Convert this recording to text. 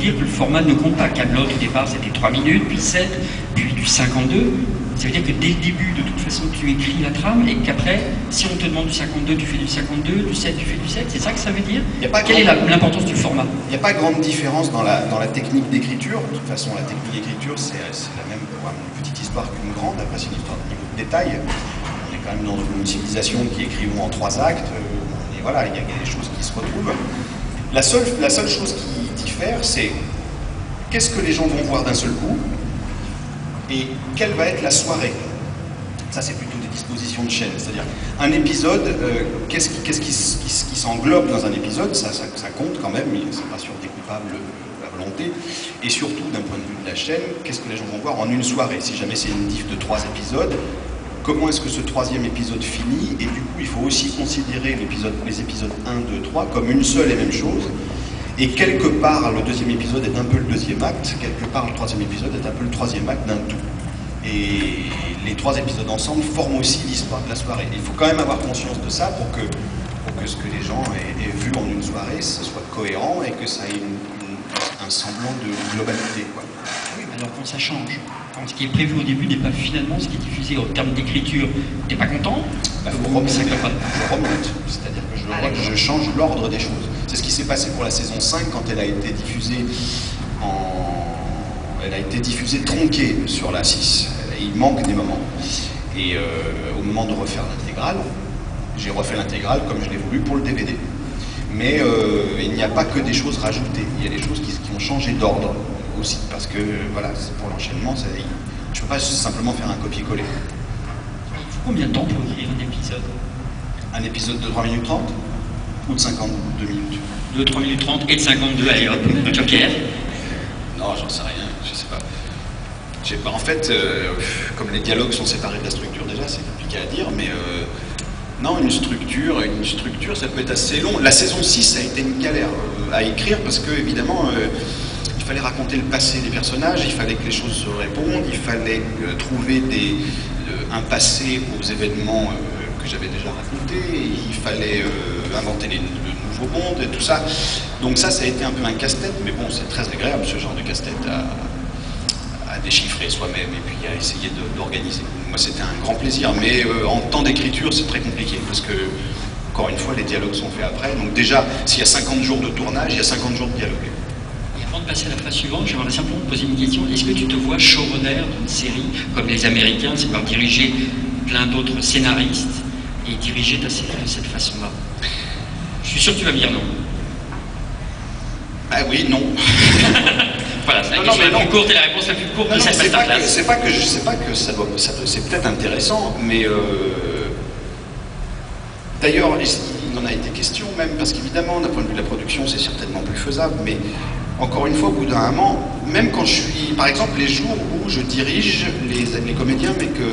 dire que le format ne compte pas. Kaamelott, au départ, c'était 3 minutes, puis 7, puis du 52. Ça veut dire que dès le début, de toute façon, tu écris la trame, et qu'après, si on te demande du 52, tu fais du 52, du 7, tu fais du 7. C'est ça que ça veut dire? Quelle est l'importance du format? Il n'y a pas grande différence dans la technique d'écriture. De toute façon, la technique d'écriture, c'est la même pour une petite histoire qu'une grande. Après, c'est une histoire de niveau de détail. On est quand même dans une civilisation qui écrivons en 3 actes. Et voilà, il y a des choses qui se retrouvent. La seule chose qui diffère, c'est qu'est-ce que les gens vont voir d'un seul coup et quelle va être la soirée. Ça, c'est plutôt des dispositions de chaîne. C'est-à-dire, un épisode, qu'est-ce qui s'englobe dans un épisode, ça compte quand même, mais c'est pas surdécoupable à volonté. Et surtout, d'un point de vue de la chaîne, qu'est-ce que les gens vont voir en une soirée? Si jamais c'est une diff de 3 épisodes, comment est-ce que ce 3e épisode finit? Et du coup, il faut aussi considérer les épisodes 1, 2, 3 comme une seule et même chose. Et quelque part, le 2e épisode est un peu le 2e acte, quelque part, le 3e épisode est un peu le 3e acte d'un tout. Et les 3 épisodes ensemble forment aussi l'histoire de la soirée. Et il faut quand même avoir conscience de ça pour que ce que les gens aient vu en une soirée, ce soit cohérent et que ça ait un semblant de globalité, quoi. Oui, mais alors quand ça change, quand ce qui est prévu au début n'est pas finalement ce qui est diffusé en termes d'écriture, t'es pas content? Je remonte. C'est-à-dire que je change l'ordre des choses. C'est ce qui s'est passé pour la saison 5 quand elle a été diffusée tronquée sur la 6. Il manque des moments. Et au moment de refaire l'intégrale, j'ai refait l'intégrale comme je l'ai voulu pour le DVD. Mais il n'y a pas que des choses rajoutées. Il y a des choses qui ont changé d'ordre aussi. Parce que voilà, pour l'enchaînement, je ne peux pas simplement faire un copier-coller. Il faut combien de temps pour écrire un épisode? Un épisode de 3 minutes 30 ou de 52 minutes? De 3 minutes 30 et de 52, allez hop, Joker. Non, j'en sais rien, je sais pas. En fait, comme les dialogues sont séparés de la structure déjà, c'est compliqué à dire, mais non, une structure, ça peut être assez long. La saison 6 ça a été une galère à écrire parce que, évidemment, il fallait raconter le passé des personnages, il fallait que les choses se répondent, il fallait trouver un passé aux événements que j'avais déjà racontés, il fallait inventer le nouveau monde et tout ça. Donc ça a été un peu un casse-tête, mais bon, c'est très agréable ce genre de casse-tête à déchiffrer soi-même et puis à essayer d'organiser. Moi, c'était un grand plaisir, mais en temps d'écriture, c'est très compliqué parce que, encore une fois, les dialogues sont faits après. Donc déjà, s'il y a 50 jours de tournage, il y a 50 jours de dialogue. Et avant de passer à la phase suivante, j'aimerais simplement te poser une question. Est-ce que tu te vois showrunner d'une série, comme les Américains, c'est par diriger plein d'autres scénaristes et diriger ta série de cette façon-là? Je suis sûr que tu vas me dire non. Ah oui, non. Voilà, c'est la question la plus courte et la réponse la plus courte de cette masterclass. C'est pas que ça doit, c'est peut-être intéressant, mais d'ailleurs, il en a été question même, parce qu'évidemment, d'un point de vue de la production, c'est certainement plus faisable, mais encore une fois, au bout d'un moment, même quand je suis, par exemple, les jours où je dirige les comédiens, mais que